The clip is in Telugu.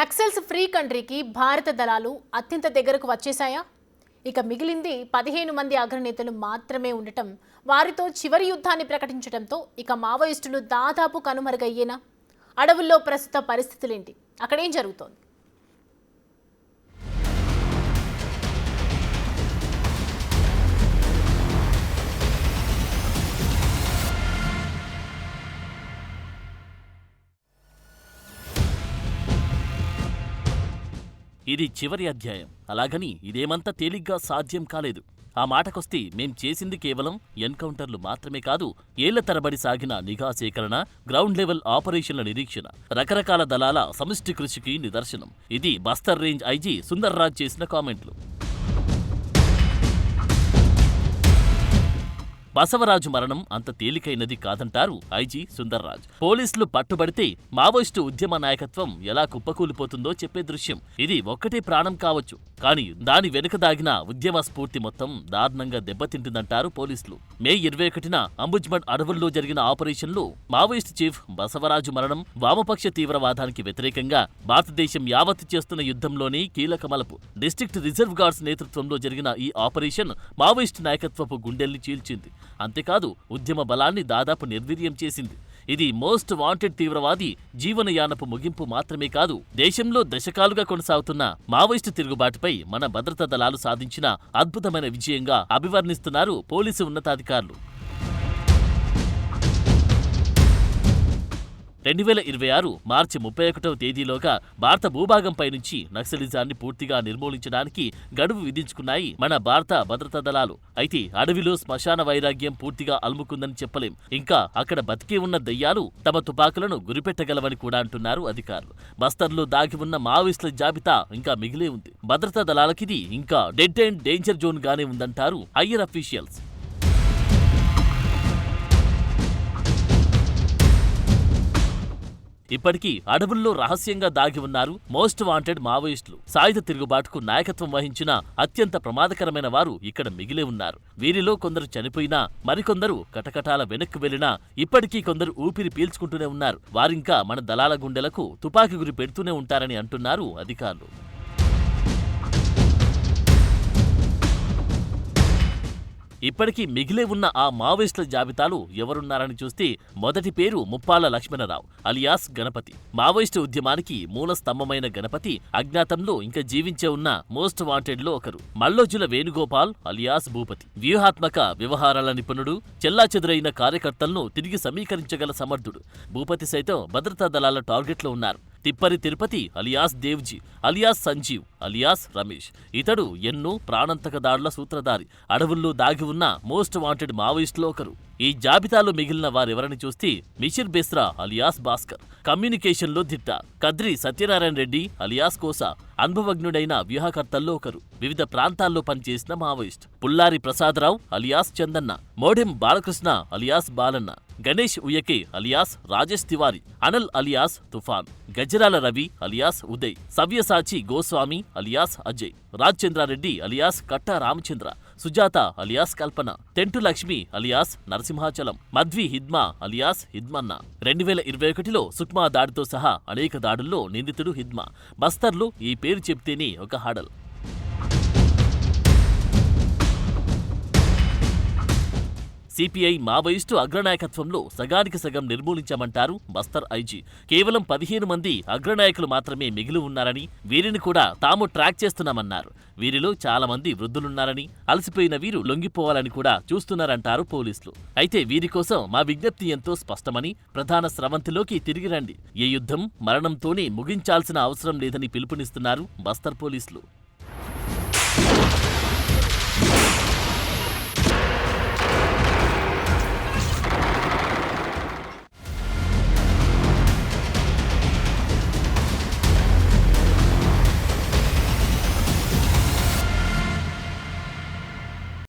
నక్సల్స్ ఫ్రీ కంట్రీకి భారత దళాలు అత్యంత దగ్గరకు వచ్చేశాయా? ఇక మిగిలింది 15 మంది అగ్రనేతలు మాత్రమే ఉండటం, వారితో చివరి యుద్ధాన్ని ప్రకటించడంతో ఇక మావోయిస్టులు దాదాపు కనుమరుగయ్యేనా? అడవుల్లో ప్రస్తుత పరిస్థితులేంటి? అక్కడేం జరుగుతోంది? ఇది చివరి అధ్యాయం. అలాగని ఇదేమంత తేలిగ్గా సాధ్యం కాలేదు. ఆ మాటకొస్తే మేం చేసింది కేవలం ఎన్కౌంటర్లు మాత్రమే కాదు, ఏళ్ల తరబడి సాగిన నిఘా సేకరణ, గ్రౌండ్ లెవెల్ ఆపరేషన్ల నిరీక్షణ, రకరకాల దళాల సమిష్టి కృషికి నిదర్శనం. ఇది బస్తర్ రేంజ్ ఐజీ సుందర్రాజ్ చేసిన కామెంట్లు. బసవరాజు మరణం అంత తేలికైనది కాదంటారు ఐజీ సుందర్రాజ్. పోలీసులు పట్టుబడితే మావోయిస్టు ఉద్యమ నాయకత్వం ఎలా కుప్పకూలిపోతుందో చెప్పే దృశ్యం. ఇది ఒక్కటే ప్రాణం కావచ్చు, కానీ దాని వెనుక దాగిన ఉద్యమ స్ఫూర్తి మొత్తం దారుణంగా దెబ్బతింటుందంటారు పోలీసులు. మే 21న అంబుజ్మడ్ అడవుల్లో జరిగిన ఆపరేషన్లో మావోయిస్టు చీఫ్ బసవరాజు మరణం వామపక్ష తీవ్రవాదానికి వ్యతిరేకంగా భారతదేశం యావత్తు చేస్తున్న యుద్ధంలోనే కీలక మలుపు. డిస్ట్రిక్ట్ రిజర్వ్ గార్డ్స్ నేతృత్వంలో జరిగిన ఈ ఆపరేషన్ మావోయిస్టు నాయకత్వపు గుండెల్ని చీల్చింది. అంతేకాదు, ఉద్యమ బలాన్ని దాదాపు నిర్వీర్యం చేసింది. ఇది మోస్ట్ వాంటెడ్ తీవ్రవాది జీవనయానపు ముగింపు మాత్రమే కాదు, దేశంలో దశకాలుగా కొనసాగుతున్న మావోయిస్టు తిరుగుబాటుపై మన భద్రతా దళాలు సాధించిన అద్భుతమైన విజయంగా అభివర్ణిస్తున్నారు పోలీసు ఉన్నతాధికారులు. 2026 మార్చి 31వ తేదీలోగా భారత భూభాగంపై నుంచి నక్సలిజాన్ని పూర్తిగా నిర్మూలించడానికి గడువు విధించుకున్నాయి మన భారత భద్రతా దళాలు. అయితే అడవిలో శ్మశాన వైరాగ్యం పూర్తిగా అలుముకుందని చెప్పలేం. ఇంకా అక్కడ బతికే ఉన్న దయ్యాలు తమ తుపాకులను గురిపెట్టగలవని కూడా అంటున్నారు అధికారులు. బస్తర్లో దాగి ఉన్న మావోయిస్టుల జాబితా ఇంకా మిగిలే ఉంది. భద్రతా దళాలకిది ఇంకా డెడ్ అండ్ డేంజర్ జోన్ గానే ఉందంటారు హయ్యర్ అఫీషియల్స్. ఇప్పటికీ అడవుల్లో రహస్యంగా దాగి ఉన్నారు మోస్ట్ వాంటెడ్ మావోయిస్టులు. సాయుధ తిరుగుబాటుకు నాయకత్వం వహించిన అత్యంత ప్రమాదకరమైన వారు ఇక్కడ మిగిలే ఉన్నారు. వీరిలో కొందరు చనిపోయినా, మరికొందరు కటకటాల వెనక్కి వెళ్లినా ఇప్పటికీ కొందరు ఊపిరి పీల్చుకుంటూనే ఉన్నారు. వారింకా మన దళాల గుండెలకు తుపాకీ గురి పెడుతూనే ఉంటారని అంటున్నారు అధికారులు. ఇప్పటికీ మిగిలే ఉన్న ఆ మావోయిస్టుల జాబితాలు ఎవరున్నారని చూస్తే మొదటి పేరు ముప్పాళ్ల లక్ష్మణరావు అలియాస్ గణపతి. మావోయిస్టు ఉద్యమానికి మూల స్తంభమైన గణపతి అజ్ఞాతంలో ఇంకా జీవించే ఉన్న మోస్ట్ వాంటెడ్ లో ఒకరు. మల్లోజుల వేణుగోపాల్ అలియాస్ భూపతి వ్యూహాత్మక వ్యవహారాల నిపుణుడు, చెల్లాచెదురైన కార్యకర్తలను తిరిగి సమీకరించగల సమర్థుడు. భూపతి సైతం భద్రతా దళాల టార్గెట్లో ఉన్నారు. Tippari Tirupati alias Devji alias Sanjeev alias Ramesh. ఇతడు ఎన్నో ప్రాణాంతక దాడుల సూత్రధారి, అడవుల్లో దాగి ఉన్న మోస్ట్ వాంటెడ్ మావోయిస్టులో ఒకరు. ఈ జాబితాలో మిగిలిన వారెవరని చూస్తే మిషిర్ బెస్రా అలియాస్ భాస్కర్ కమ్యూనికేషన్లో దిట్ట, కద్రి సత్యనారాయణ రెడ్డి అలియాస్ కోసా అనుభవజ్ఞుడైన వ్యూహకర్తల్లో ఒకరు, వివిధ ప్రాంతాల్లో పనిచేసిన Maoist. Pullari Prasadarao alias Chandanna, Modem Balakrishna alias Balanna, Ganesh Uike alias Rajesh Tiwari, Anal alias Toofan, Gajarala Ravi alias Uday, Savyasachi Goswami alias Ajay, Rajchandrareddy alias Katta Ramachandra, Sujatha alias Kalpana, Tentu Lakshmi alias Narasimhachalam, Madhvi Hidma alias Hidmanna. 2021లో సుక్మా దాడితో సహా అనేక దాడుల్లో నిందితుడు హిద్మా. బస్తర్లో ఈ పేరు చెప్తేనే ఒక హడల్. సిపిఐ మావోయిస్టు అగ్రనాయకత్వంలో సగానికి సగం నిర్మూలించామంటారు బస్తర్ ఐజీ. కేవలం 15 మంది అగ్రనాయకులు మాత్రమే మిగిలి ఉన్నారని, వీరిని కూడా తాము ట్రాక్ చేస్తున్నామన్నారు. వీరిలో చాలా మంది వృద్ధులున్నారని, అలసిపోయిన వీరు లొంగిపోవాలని కూడా చూస్తున్నారంటారు పోలీసులు. అయితే వీరి కోసం మా విజ్ఞప్తి ఎంతో స్పష్టమని, ప్రధాన స్రవంతిలోకి తిరిగి రండి, ఏ యుద్ధం మరణంతోనే ముగించాల్సిన అవసరం లేదని పిలుపునిస్తున్నారు బస్తర్ పోలీసులు.